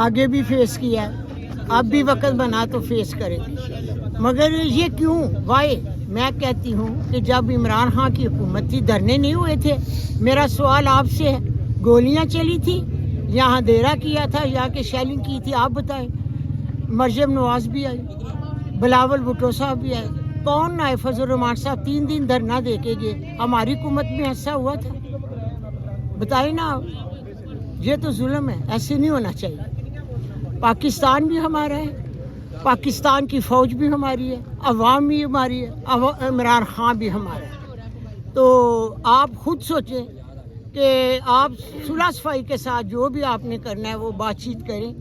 آگے بھی فیس کیا ہے، اب بھی وقت بنا تو فیس کریں، مگر یہ کیوں وائی؟ میں کہتی ہوں کہ جب عمران خان کی حکومت تھی دھرنے نہیں ہوئے تھے؟ میرا سوال آپ سے ہے، گولیاں چلی تھی، یہاں اندھیرا کیا تھا، یہاں کے شیلنگ کی تھی، آپ بتائیں؟ مریم نواز بھی آئی، بلاول بھٹو صاحب بھی آئے، کون نہ آئے؟ فضل الرحمان صاحب 3 دن دھرنا دے کے گئے، ہماری حکومت میں ایسا ہوا تھا؟ بتائیں نا آپ، یہ تو ظلم ہے، ایسے نہیں ہونا چاہیے۔ پاکستان بھی ہمارا ہے، پاکستان کی فوج بھی ہماری ہے، عوام بھی ہماری ہے، عمران خان بھی ہمارا ہے۔ تو آپ خود سوچیں کہ آپ صلح صفائی کے ساتھ جو بھی آپ نے کرنا ہے وہ بات چیت کریں،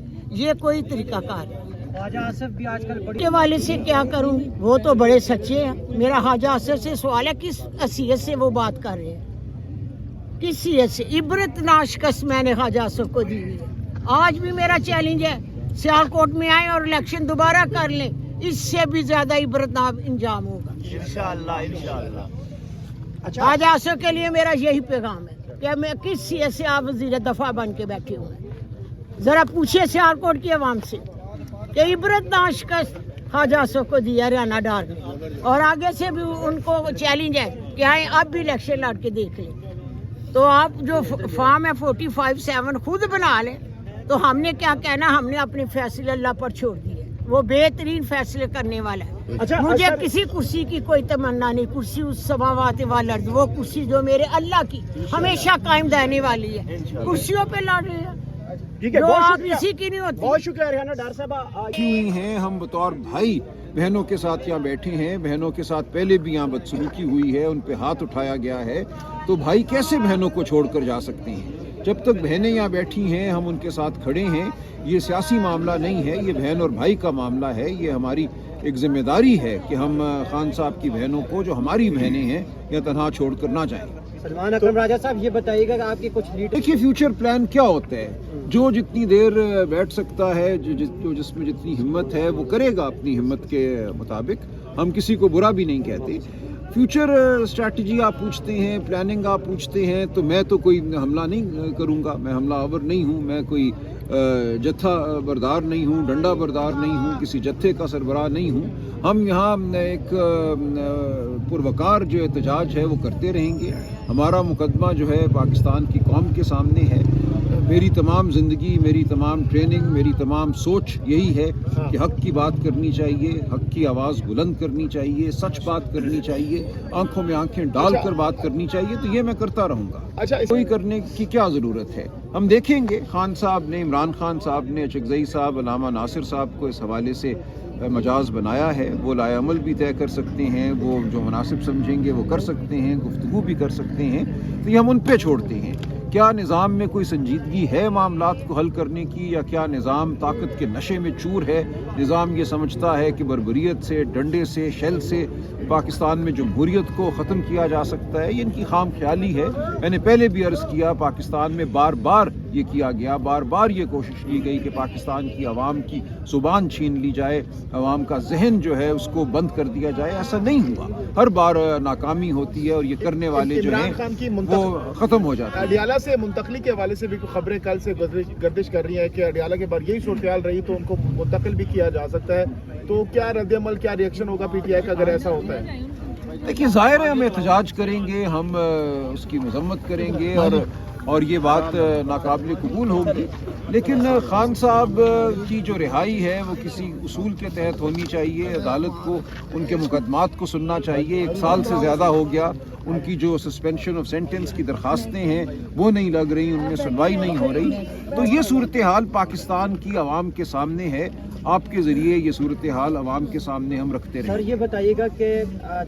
یہ کوئی طریقہ کار ہے۔ خواجہ آصف بھی آج کل بڑی کے والے سے کیا کروں گی، وہ تو بڑے سچے ہیں۔ میرا خواجہ آصف سے سوال ہے کس حیثیت سے وہ بات کر رہے ہیں، کس حیثیت سے؟ عبرت ناک شکست میں نے خواجہ آصف کو دی ہوئی ہے۔ آج بھی میرا چیلنج ہے، سیالکوٹ میں آئیں اور الیکشن دوبارہ کر لیں، اس سے بھی زیادہ عبرت ناک انجام ہوگا انشاءاللہ۔ خواجہ آصف کے لیے میرا یہی پیغام ہے کہ میں کس حیثیت سے آپ وزیر دفاع بن کے بیٹھے ہوئے ہیں؟ ذرا پوچھیے سیالکوٹ کی عوام سے کہ عبرت ناک شکست خواجہ آصف کو دیا ہریانہ ڈار نے، اور آگے سے بھی ان کو چیلنج ہے کہ آئیں اب بھی الیکشن لڑ کے دیکھ لیں۔ تو آپ جو فارم ہے 45-7 خود بنا لیں، تو ہم نے کیا کہنا؟ ہم نے اپنے فیصلے اللہ پر چھوڑ دیے، وہ بہترین فیصلے کرنے والا ہے۔ مجھے کسی کرسی کی کوئی تمنا نہیں، کرسی اس سماوات والارض، وہ کرسی جو میرے اللہ کی ہمیشہ قائم رہنے والی ہے، کرسیوں پہ لڑ رہے ہیں جو آپ کسی کی نہیں ہوتی۔ بہت شکریہ ریحانہ ڈار صاحب۔ ہوئی ہیں، ہم بطور بھائی بہنوں کے ساتھ یہاں بیٹھے ہیں، بہنوں کے ساتھ پہلے بھی یہاں بدسلوکی ہوئی ہے، ان پہ ہاتھ اٹھایا گیا ہے، تو بھائی کیسے بہنوں کو چھوڑ کر جا سکتے ہیں؟ جب تک بہنیں یہاں بیٹھی ہیں ہم ان کے ساتھ کھڑے ہیں۔ یہ سیاسی معاملہ نہیں ہے، یہ بہن اور بھائی کا معاملہ ہے۔ یہ ہماری ایک ذمہ داری ہے کہ ہم خان صاحب کی بہنوں کو جو ہماری بہنیں ہیں یا تنہا چھوڑ کر نہ جائیں۔ سلمان اکرم راجہ صاحب یہ بتائیے گا کہ آپ کے کچھ لیڈر، دیکھیے فیوچر پلان کیا ہوتا ہے، جو جتنی دیر بیٹھ سکتا ہے، جو جس میں جتنی ہمت ہے وہ کرے گا اپنی ہمت کے مطابق، ہم کسی کو برا بھی نہیں کہتے۔ فیوچر اسٹریٹجی آپ پوچھتے ہیں، پلاننگ آپ پوچھتے ہیں، تو میں تو کوئی حملہ نہیں کروں گا، میں حملہ آور نہیں ہوں، میں کوئی جتھا بردار نہیں ہوں، ڈنڈا بردار نہیں ہوں، کسی جتھے کا سربراہ نہیں ہوں۔ ہم یہاں ایک پروکار جو احتجاج ہے وہ کرتے رہیں گے۔ ہمارا مقدمہ جو ہے پاکستان کی قوم کے سامنے ہے۔ میری تمام زندگی، میری تمام ٹریننگ، میری تمام سوچ یہی ہے کہ حق کی بات کرنی چاہیے، حق کی آواز بلند کرنی چاہیے، سچ بات کرنی چاہیے، آنکھوں میں آنکھیں ڈال کر بات کرنی چاہیے، تو یہ میں کرتا رہوں گا۔ کوئی کرنے کی کیا ضرورت ہے؟ ہم دیکھیں گے، خان صاحب نے، عمران خان صاحب نے، اچکزئی صاحب، علامہ ناصر صاحب کو اس حوالے سے مجاز بنایا ہے، وہ لائے عمل بھی طے کر سکتے ہیں، وہ جو مناسب سمجھیں گے وہ کر سکتے ہیں، گفتگو بھی کر سکتے ہیں، تو یہ ہم ان پہ چھوڑتے ہیں۔ کیا نظام میں کوئی سنجیدگی ہے معاملات کو حل کرنے کی، یا کیا نظام طاقت کے نشے میں چور ہے؟ نظام یہ سمجھتا ہے کہ بربریت سے، ڈنڈے سے، شیل سے پاکستان میں جمہوریت کو ختم کیا جا سکتا ہے؟ یہ ان کی خام خیالی ہے۔ میں نے پہلے بھی عرض کیا، پاکستان میں بار بار یہ کیا گیا، بار بار یہ کوشش کی گئی کہ پاکستان کی عوام کی زبان چھین لی جائے، عوام کا ذہن جو ہے اس کو بند کر دیا جائے۔ ایسا نہیں ہوا، ہر بار ناکامی ہوتی ہے، اور یہ کرنے والے جو ہیں وہ ختم ہو جاتے ہیں۔ اڈیالہ سے منتقلی کے حوالے سے بھی خبریں کل سے گردش کر رہی ہیں کہ اڈیالہ کے بعد یہی صورتحال رہی تو ان کو منتقل بھی کیا جا سکتا ہے، تو کیا رد عمل، کیا ری ایکشن ہوگا پی ٹی آئی کا اگر ایسا ہوتا ہے؟ دیکھیے ظاہر ہے ہم احتجاج کریں گے، ہم اس کی مذمت کریں گے، اور یہ بات ناقابل قبول ہوگی، لیکن خان صاحب کی جو رہائی ہے وہ کسی اصول کے تحت ہونی چاہیے۔ عدالت کو ان کے مقدمات کو سننا چاہیے۔ 1 سال سے زیادہ ہو گیا، ان کی جو سسپینشن آف سینٹنس کی درخواستیں ہیں وہ نہیں لگ رہی، ان میں سنوائی نہیں ہو رہی، تو یہ صورتحال پاکستان کی عوام کے سامنے ہے۔ آپ کے ذریعے یہ صورتحال عوام کے سامنے ہم رکھتے رہیں۔ سر یہ بتائیے گا کہ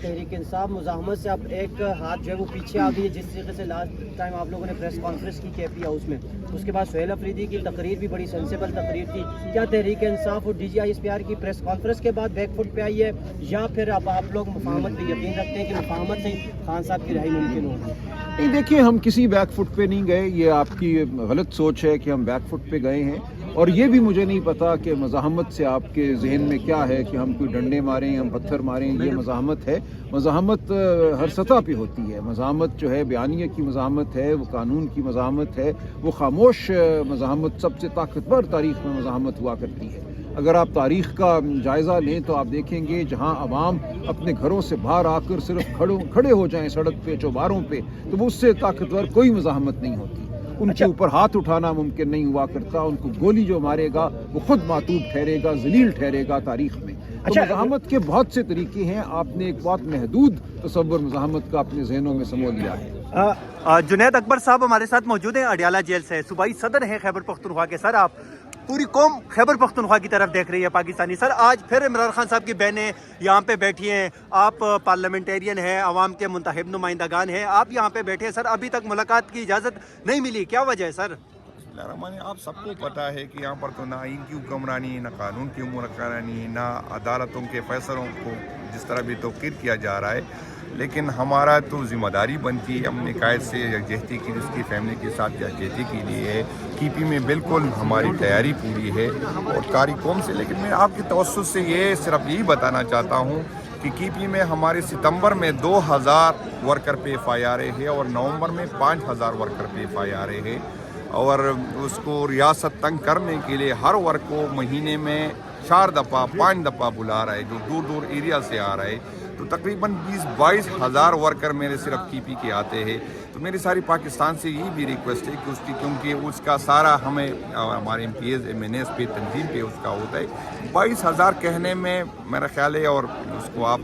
تحریک انصاف مزاحمت سے اب ایک ہاتھ جو ہے وہ پیچھے آ گئی ہے، جس طریقے سے لاسٹ ٹائم آپ لوگوں نے پریس کانفرنس کی KP ہاؤس میں، اس کے بعد سہیل افریدی کی تقریر بھی بڑی سینسیبل تقریر تھی، کیا تحریک انصاف اور DGI کی پریس کانفرنس کے بعد بیک فٹ پہ آئی ہے، یا پھر اب آپ لوگ مفاہمت پہ یقین رکھتے ہیں کہ مفاہمت سے خان صاحب کی رہائی ممکن ہوگی؟ نہیں، دیکھیے ہم کسی بیک فٹ پہ نہیں گئے، یہ آپ کی غلط سوچ ہے کہ ہم بیک فٹ پہ گئے ہیں۔ اور یہ بھی مجھے نہیں پتا کہ مزاحمت سے آپ کے ذہن میں کیا ہے کہ ہم کوئی ڈنڈے ماریں ہم پتھر ماریں. یہ مزاحمت ہے. مزاحمت ہر سطح پہ ہوتی ہے. مزاحمت جو ہے بیانیہ کی مزاحمت ہے, وہ قانون کی مزاحمت ہے, وہ خاموش مزاحمت سب سے طاقتور تاریخ میں مزاحمت ہوا کرتی ہے. اگر آپ تاریخ کا جائزہ لیں تو آپ دیکھیں گے جہاں عوام اپنے گھروں سے باہر آ کر صرف کھڑے ہو جائیں سڑک پہ چوباروں پہ, تو وہ اس سے طاقتور کوئی مزاحمت نہیں ہوتی. ان کے اوپر ہاتھ اٹھانا ممکن نہیں ہوا کرتا. ان کو گولی جو مارے گا وہ خود معتوب ٹھہرے گا, ذلیل ٹھہرے گا تاریخ میں. تو مزاحمت کے بہت سے طریقے ہیں. آپ نے ایک بہت محدود تصور مزاحمت کا اپنے ذہنوں میں سمو لیا ہے. جنید اکبر صاحب ہمارے ساتھ موجود ہیں اڈیالہ جیل سے, صوبائی صدر ہیں خیبر پختونخوا کے. سر آپ پوری قوم خیبر پختونخوا کی طرف دیکھ رہی ہے پاکستانی. سر آج پھر عمران خان صاحب کی بہنیں یہاں پہ بیٹھی ہیں, آپ پارلیمنٹیرین ہیں, عوام کے منتخب نمائندگان ہیں, آپ یہاں پہ بیٹھے ہیں. سر ابھی تک ملاقات کی اجازت نہیں ملی, کیا وجہ ہے سر؟ آپ سب کو پتا ہے کہ یہاں پر تو نہ آئین کی حکمرانی, نہ قانون کی حکمرانی, نہ عدالتوں کے فیصلوں کو جس طرح بھی توقیر کیا جا رہا ہے. لیکن ہمارا تو ذمہ داری بنتی ہے, ہم نے قائد سے یکجہتی کی, جس کی فیملی کے ساتھ یکجہتی کے لیے ہے. کی پی میں بالکل ہماری تیاری پوری ہے اور کاری قوم سے. لیکن میں آپ کے توسط سے یہ صرف یہی بتانا چاہتا ہوں کہ کی پی میں ہمارے ستمبر میں 2000 ورکر پہ ایف آئی آر ہے اور نومبر میں 5000 ورکر پہ ایف آئی آر ہے. اور اس کو ریاست تنگ کرنے کے لیے ہر ورک کو مہینے میں 4 دفعہ 5 دفعہ بلا رہا ہے, جو دور دور ایریا سے آ رہا ہے. تو تقریباً 20-22 ہزار ورکر میرے صرف کی پی کے آتے ہیں. تو میری ساری پاکستان سے یہ بھی ریکویسٹ ہے کہ اس کی, کیونکہ اس کا سارا ہمیں ہمارے M P As M N S پہ تنظیم پہ اس کا ہوتا ہے. 22,000 کہنے میں میرا خیال ہے, اور اس کو آپ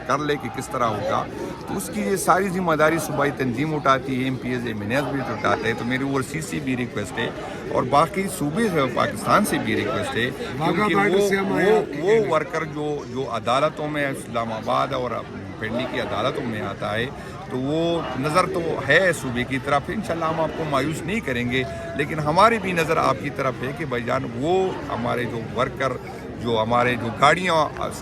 کر لے کہ کس طرح ہوگا, تو اس کی یہ ساری ذمہ داری صوبائی تنظیم اٹھاتی ہے, M P As M N S بھی اٹھاتے ہیں. تو میری اوورسیز سے بھی ریکویسٹ ہے اور باقی صوبے سے پاکستان سے بھی ریکویسٹ ہے, کیونکہ وہ ورکر جو عدالتوں میں اسلام آباد اور پنڈی کی عدالتوں میں آتا ہے, تو وہ نظر تو ہے صوبے کی طرف. انشاءاللہ ہم آپ کو مایوس نہیں کریں گے, لیکن ہماری بھی نظر آپ کی طرف ہے کہ بھائی جان وہ ہمارے جو ورکر, جو ہمارے جو گاڑیاں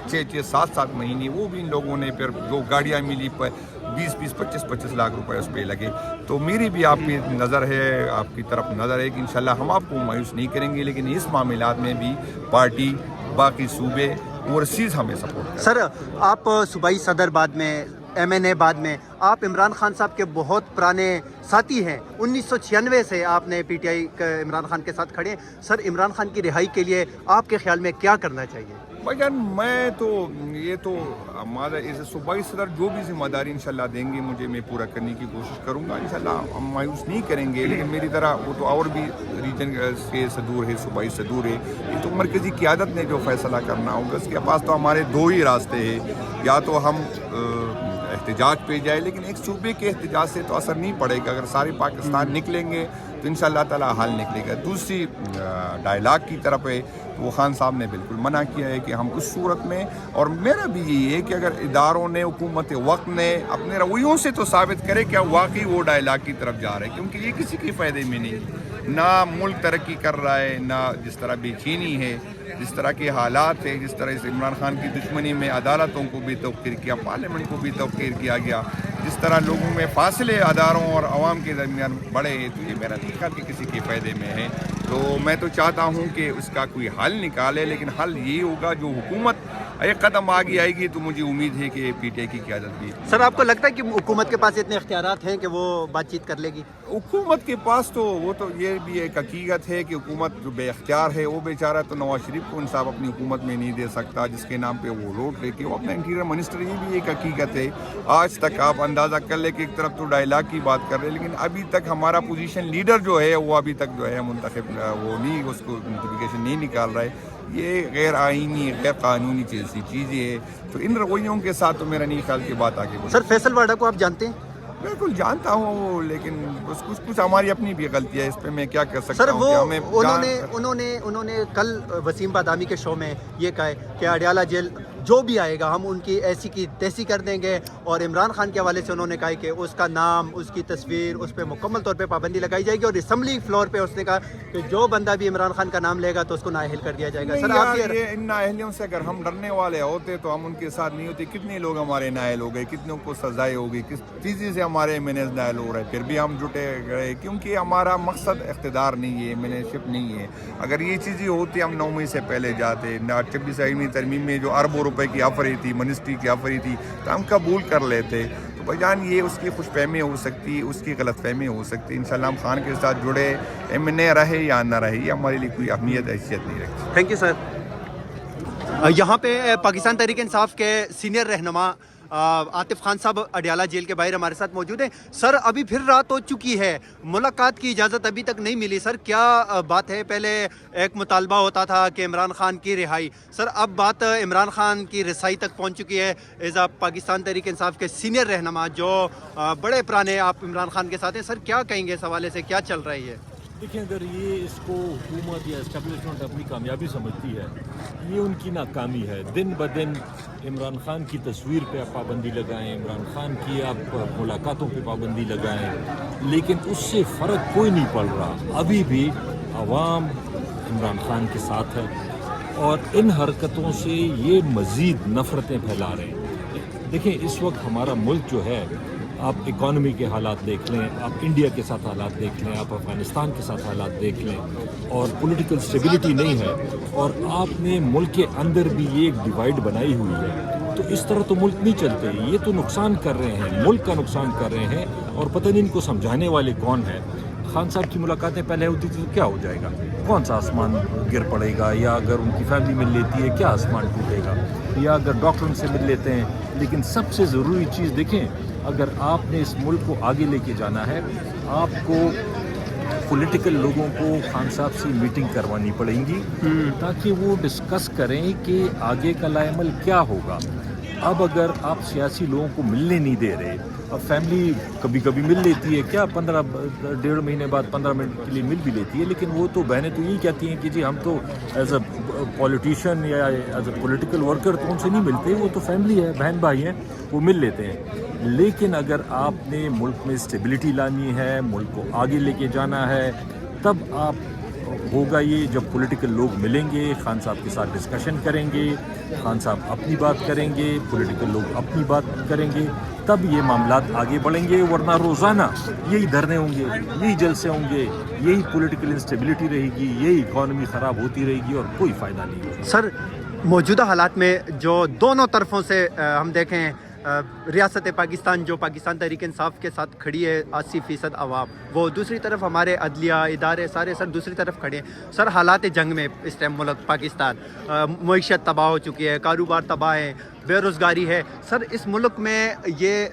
6-7 مہینے, وہ بھی ان لوگوں نے پھر جو گاڑیاں ملی 20-25 لاکھ روپے اس پہ لگے. تو میری بھی آپ کی نظر ہے, آپ کی طرف نظر ہے کہ انشاءاللہ ہم آپ کو مایوس نہیں کریں گے. لیکن اس معاملات میں بھی پارٹی, باقی صوبے اوورسیز ہمیں سپورٹ کریں. سر آپ صوبائی صدر بعد میں ایم این اے بعد میں, آپ عمران خان صاحب کے بہت پرانے ساتھی ہیں. 1996 سے آپ نے P T I Imran Khan کے ساتھ کھڑے ہیں. سر عمران خان کی رہائی کے لیے آپ کے خیال میں کیا کرنا چاہیے؟ بھائی جان میں تو یہ تو ہمارا صوبائی صدر جو بھی ذمہ داری انشاءاللہ دیں گے مجھے, میں پورا کرنے کی کوشش کروں گا. انشاءاللہ ہم مایوس نہیں کریں گے. لیکن میری طرح وہ تو اور بھی ریجن کے صدور ہے, صوبائی صدور ہے. یہ تو مرکزی قیادت نے جو فیصلہ کرنا ہوگا. اس کے پاس تو ہمارے 2 ہی راستے ہیں, یا تو ہم احتجاج پہ جائے, لیکن ایک صوبے کے احتجاج سے تو اثر نہیں پڑے گا. اگر سارے پاکستان نکلیں گے تو انشاءاللہ تعالیٰ حل نکلے گا. دوسری ڈائلاگ کی طرف ہے, تو وہ خان صاحب نے بالکل منع کیا ہے کہ ہم اس صورت میں, اور میرا بھی یہی ہے کہ اگر اداروں نے, حکومت وقت نے اپنے رویوں سے تو ثابت کرے کہ واقعی وہ ڈائلاگ کی طرف جا رہے ہیں, کیونکہ یہ کسی کے فائدے میں نہیں. نہ ملک ترقی کر رہا ہے, نہ جس طرح بے چینی ہے, جس طرح کے حالات ہیں, جس طرح سے عمران خان کی دشمنی میں عدالتوں کو بھی توقیر کیا, پارلیمنٹ کو بھی توقیر کیا گیا, جس طرح لوگوں میں فاصلے اداروں اور عوام کے درمیان بڑھے, تو یہ میرا نہیں خیال کہ کسی کے فائدے میں ہے. تو میں تو چاہتا ہوں کہ اس کا کوئی حل نکالے, لیکن حل یہ ہوگا جو حکومت ایک قدم آگے آئے گی, تو مجھے امید ہے کہ پی ٹی آئی کی قیادت بھی. سر آپ کو لگتا ہے کہ حکومت کے پاس اتنے اختیارات ہیں کہ وہ بات چیت کر لے گی؟ حکومت کے پاس تو وہ تو یہ بھی ایک حقیقت ہے کہ حکومت جو بے اختیار ہے, وہ بیچارہ تو نواز شریف کو انصاف اپنی حکومت میں نہیں دے سکتا, جس کے نام پہ وہ روڈ لے کے وہ اپنا انٹیریئر منسٹر. یہ بھی ایک حقیقت ہے. آج تک آپ اندازہ کر لیں کہ ایک طرف تو ڈائلاگ کی بات کر رہے ہیں, لیکن ابھی تک ہمارا پوزیشن لیڈر جو ہے وہ ابھی تک جو ہے منتخب, وہ نہیں, اس کو نوٹیفیکیشن نہیں نکال رہا ہے. یہ غیر آئینی, غیر قانونی چیزیں ہے. تو ان رویوں کے ساتھ تو میرا نہیں خیال کی بات آگے بڑھے. سر فیصل واڈا کو آپ جانتے ہیں؟ بالکل جانتا ہوں, لیکن کچھ ہماری اپنی بھی غلطی ہے, اس پہ میں کیا کر سکتا سر ہوں. وہ انہوں نے کل وسیم بادامی کے شو میں یہ کہا ہے کہ اڈیالہ جیل جو بھی آئے گا ہم ان کی ایسی کی تیسی کر دیں گے. اور عمران خان کے حوالے سے انہوں نے کہا کہ اس کا نام، اس کی تصویر، اس پہ مکمل طور پہ پابندی لگائی جائے گی. اور اسمبلی فلور پہ اس نے کہا کہ جو بندہ بھی عمران خان کا نام لے گا تو اس کو نااہل کر دیا جائے گا. سر آپ یہ ان نااہلیوں سے اگر ہم ڈرنے والے ہوتے تو ہم ان کے ساتھ نہیں ہوتے. کتنے لوگ ہمارے نااہل ہو گئے، کتنوں کو سزائیں ہو گئی، کس چیزیں سے ہمارے مینیج نااہل ہو رہے، پھر بھی ہم جٹے گئے کیونکہ ہمارا مقصد اقتدار نہیں ہے، مینجشپ نہیں ہے. اگر یہ چیزیں ہوتی ہم 9 مئی سے پہلے جاتے. 26ویں ترمیم میں جو اربوں روپے کی آفری تھی، منسٹری کی آفری تھی، تو ہم قبول کر لیتے. تو بھائی جان یہ اس کی خوش فہمی ہو سکتی، اس کی غلط فہمی ہو سکتی. انشاءاللہ ہم خان کے ساتھ جڑے، MNA رہے یا نہ رہے، یہ ہمارے لیے کوئی اہمیت حیثیت نہیں رکھتی. Thank you sir. یہاں پہ پاکستان تحریک انصاف کے سینئر رہنما عاطف خان صاحب اڈیالہ جیل کے باہر ہمارے ساتھ موجود ہیں. سر ابھی پھر رات ہو چکی ہے، ملاقات کی اجازت ابھی تک نہیں ملی. سر کیا بات ہے؟ پہلے ایک مطالبہ ہوتا تھا کہ عمران خان کی رہائی. سر اب بات عمران خان کی رسائی تک پہنچ چکی ہے. ایز آپ پاکستان تحریک انصاف کے سینئر رہنما جو بڑے پرانے آپ عمران خان کے ساتھ ہیں، سر کیا کہیں گے اس حوالے سے؟ کیا چل رہی ہے؟ دیکھیں، اگر یہ اس کو حکومت یا اسٹیبلشمنٹ اپنی کامیابی سمجھتی ہے، یہ ان کی ناکامی ہے. دن بدن عمران خان کی تصویر پہ آپ پابندی لگائیں، عمران خان کی آپ ملاقاتوں پہ پابندی لگائیں، لیکن اس سے فرق کوئی نہیں پڑ رہا. ابھی بھی عوام عمران خان کے ساتھ ہے اور ان حرکتوں سے یہ مزید نفرتیں پھیلا رہے ہیں. دیکھیں، اس وقت ہمارا ملک جو ہے، آپ اکانومی کے حالات دیکھ لیں، آپ انڈیا کے ساتھ حالات دیکھ لیں، آپ افغانستان کے ساتھ حالات دیکھ لیں، اور پولیٹیکل سٹیبلٹی نہیں ہے. اور آپ نے ملک کے اندر بھی یہ ایک ڈیوائیڈ بنائی ہوئی ہے. تو اس طرح تو ملک نہیں چلتے. یہ تو نقصان کر رہے ہیں، ملک کا نقصان کر رہے ہیں. اور پتہ نہیں ان کو سمجھانے والے کون ہیں. خان صاحب کی ملاقاتیں پہلے ہوتی تھی تو کیا ہو جائے گا؟ کون سا آسمان گر پڑے گا؟ یا اگر ان کی فیملی مل لیتی ہے کیا آسمان ٹوٹے گا؟ یا اگر ڈاکٹر ان سے مل لیتے ہیں. لیکن سب سے ضروری چیز دیکھیں، اگر آپ نے اس ملک کو آگے لے کے جانا ہے، آپ کو پولیٹیکل لوگوں کو خان صاحب سے میٹنگ کروانی پڑیں گی تاکہ وہ ڈسکس کریں کہ آگے کا لائے عمل کیا ہوگا. اب اگر آپ سیاسی لوگوں کو ملنے نہیں دے رہے، اب فیملی کبھی کبھی مل لیتی ہے، کیا 15-1.5 مہینے بعد 15 منٹ کے لیے مل بھی لیتی ہے، لیکن وہ تو بہنیں تو یہی کہتی ہیں کہ جی ہم تو ایز اے پولیٹیشین یا ایز اے پولیٹیکل ورکر تو ان سے نہیں ملتے، وہ تو فیملی ہے، بہن بھائی ہیں، وہ مل لیتے ہیں. لیکن اگر آپ نے ملک میں اسٹیبلٹی لانی ہے، ملک کو آگے لے کے جانا ہے، تب آپ ہوگا یہ جب پولیٹیکل لوگ ملیں گے، خان صاحب کے ساتھ ڈسکشن کریں گے، خان صاحب اپنی بات کریں گے، پولیٹیکل لوگ اپنی بات کریں گے، تب یہ معاملات آگے بڑھیں گے. ورنہ روزانہ یہی دھرنے ہوں گے، یہی جلسے ہوں گے، یہی پولیٹیکل انسٹیبلٹی رہے گی، یہی اکانومی خراب ہوتی رہے گی اور کوئی فائدہ نہیں ہوگا. سر موجودہ حالات میں جو دونوں طرفوں سے ہم دیکھیں، ریاست پاکستان جو پاکستان تحریک انصاف کے ساتھ کھڑی ہے 80% عوام، وہ دوسری طرف ہمارے عدلیہ ادارے سارے سر دوسری طرف کھڑے ہیں. سر حالات جنگ میں اس ٹائم ملک پاکستان، معیشت تباہ ہو چکی ہے، کاروبار تباہ ہے، بے روزگاری ہے. سر اس ملک میں یہ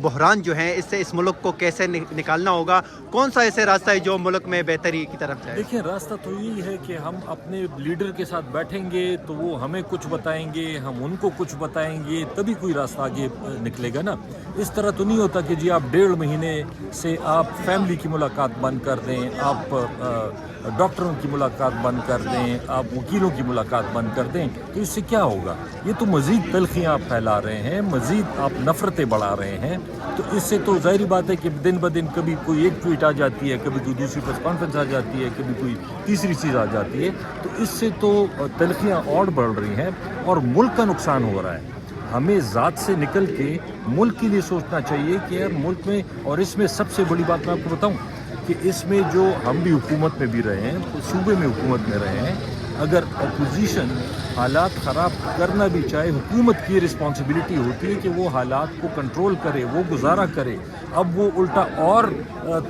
بحران جو ہیں، اس سے اس ملک کو کیسے نکالنا ہوگا؟ کون سا ایسے راستہ ہے جو ملک میں بہتری کی طرف جائے؟ دیکھیں، راستہ تو یہی ہے کہ ہم اپنے لیڈر کے ساتھ بیٹھیں گے تو وہ ہمیں کچھ بتائیں گے، ہم ان کو کچھ بتائیں گے، تبھی کوئی راستہ آگے نکلے گا نا. اس طرح تو نہیں ہوتا کہ جی آپ 1.5 مہینے سے آپ فیملی کی ملاقات بند کر دیں، آپ ڈاکٹروں کی ملاقات بند کر دیں، آپ وکیلوں کی ملاقات بند کر دیں. تو اس سے کیا ہوگا؟ یہ تو مزید تلخیاں آپ پھیلا رہے ہیں، مزید آپ نفرتیں بڑھا رہے ہیں. تو اس سے تو ظاہری بات ہے کہ دن بدن کبھی کوئی ایک ٹویٹ آ جاتی ہے، کبھی کوئی دوسری پریس کانفرنس آ جاتی ہے، کبھی کوئی تیسری چیز آ جاتی ہے. تو اس سے تو تلخیاں اور بڑھ رہی ہیں اور ملک کا نقصان ہو رہا ہے. ہمیں ذات سے نکل کے ملک کے لیے سوچنا چاہیے کہ یار ملک میں، اور اس میں سب سے بڑی بات میں آپ کو بتاؤں کہ اس میں جو ہم بھی حکومت میں بھی رہے ہیں، صوبے میں حکومت میں رہے ہیں، اگر اپوزیشن حالات خراب کرنا بھی چاہے، حکومت کی رسپانسبلٹی ہوتی ہے کہ وہ حالات کو کنٹرول کرے، وہ گزارا کرے. اب وہ الٹا اور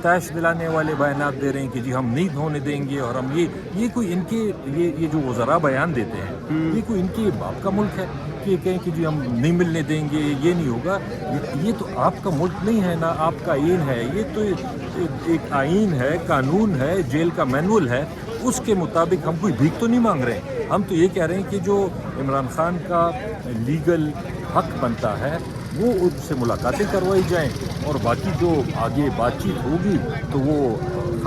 تیش دلانے والے بیانات دے رہے ہیں کہ جی ہم نہیں ہونے دیں گے، اور ہم یہ کوئی ان کے یہ جو وزراء بیان دیتے ہیں، یہ کوئی ان کے باپ کا ملک ہے کہ کہیں کہ جی ہم نہیں ملنے دیں گے، یہ نہیں ہوگا. یہ تو آپ کا ملک نہیں ہے، نہ آپ کا آئین ہے. یہ تو ایک آئین ہے، قانون ہے، جیل کا مینول ہے. اس کے مطابق ہم کوئی بھیک تو نہیں مانگ رہے ہیں. ہم تو یہ کہہ رہے ہیں کہ جو عمران خان کا لیگل حق بنتا ہے وہ ان سے ملاقاتیں کروائی جائیں، اور باقی جو آگے بات چیت ہوگی تو وہ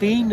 3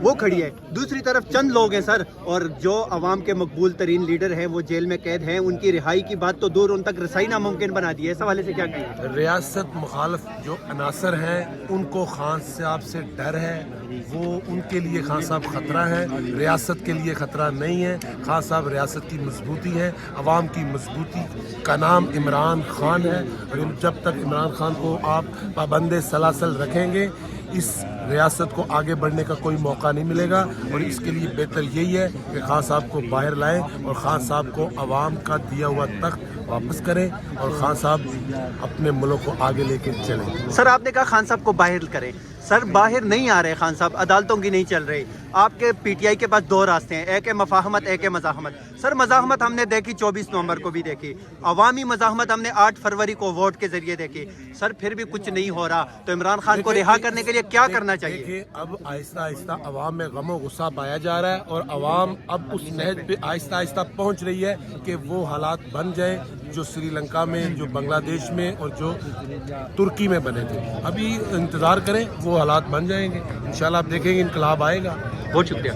وہ کھڑی ہے. دوسری طرف چند لوگ ہیں سر, اور جو عوام کے مقبول ترین لیڈر ہیں وہ جیل میں قید ہیں, ان کی رہائی کی بات تو دور, ان تک رسائی ناممکن بنا دی ہے. اس حوالے سے کیا کہیں گے؟ ریاست مخالف جو عناصر ہیں ان کو خان صاحب سے ڈر ہے, وہ ان کے لیے خان صاحب خطرہ ہے, ریاست کے لیے خطرہ نہیں ہے. خان صاحب ریاست کی مضبوطی ہے, عوام کی مضبوطی کا نام عمران خان ہے, اور جب تک عمران خان کو آپ پابند سلاسل رکھیں گے اس ریاست کو آگے بڑھنے کا کوئی موقع نہیں ملے گا. اور اس کے لیے بہتر یہی ہے کہ خان صاحب کو باہر لائیں اور خان صاحب کو عوام کا دیا ہوا تخت واپس کریں اور خان صاحب اپنے ملک کو آگے لے کے چلیں. سر آپ نے کہا خان صاحب کو باہر کریں, سر باہر نہیں آ رہے خان صاحب, عدالتوں کی نہیں چل رہی. آپ کے پی ٹی آئی کے پاس دو راستے ہیں, ایک ہے مفاہمت, ایک ہے مزاحمت. سر مزاحمت ہم نے دیکھی 24 نومبر کو بھی دیکھی, عوامی مزاحمت ہم نے 8 فروری کو ووٹ کے ذریعے دیکھی. سر پھر بھی کچھ نہیں ہو رہا, تو عمران خان کو رہا کرنے کے لیے کیا کرنا چاہیے؟ دیکھیے اب آہستہ آہستہ عوام میں غم و غصہ پایا جا رہا ہے, اور عوام اب اس نہج پہ آہستہ آہستہ پہنچ رہی ہے کہ وہ حالات بن جائیں جو سری لنکا میں, جو بنگلہ دیش میں اور جو ترکی میں بنے تھے. ابھی انتظار کریں, وہ حالات بن جائیں گے انشاءاللہ, آپ دیکھیں گے انقلاب آئے گا. بہت شکریہ.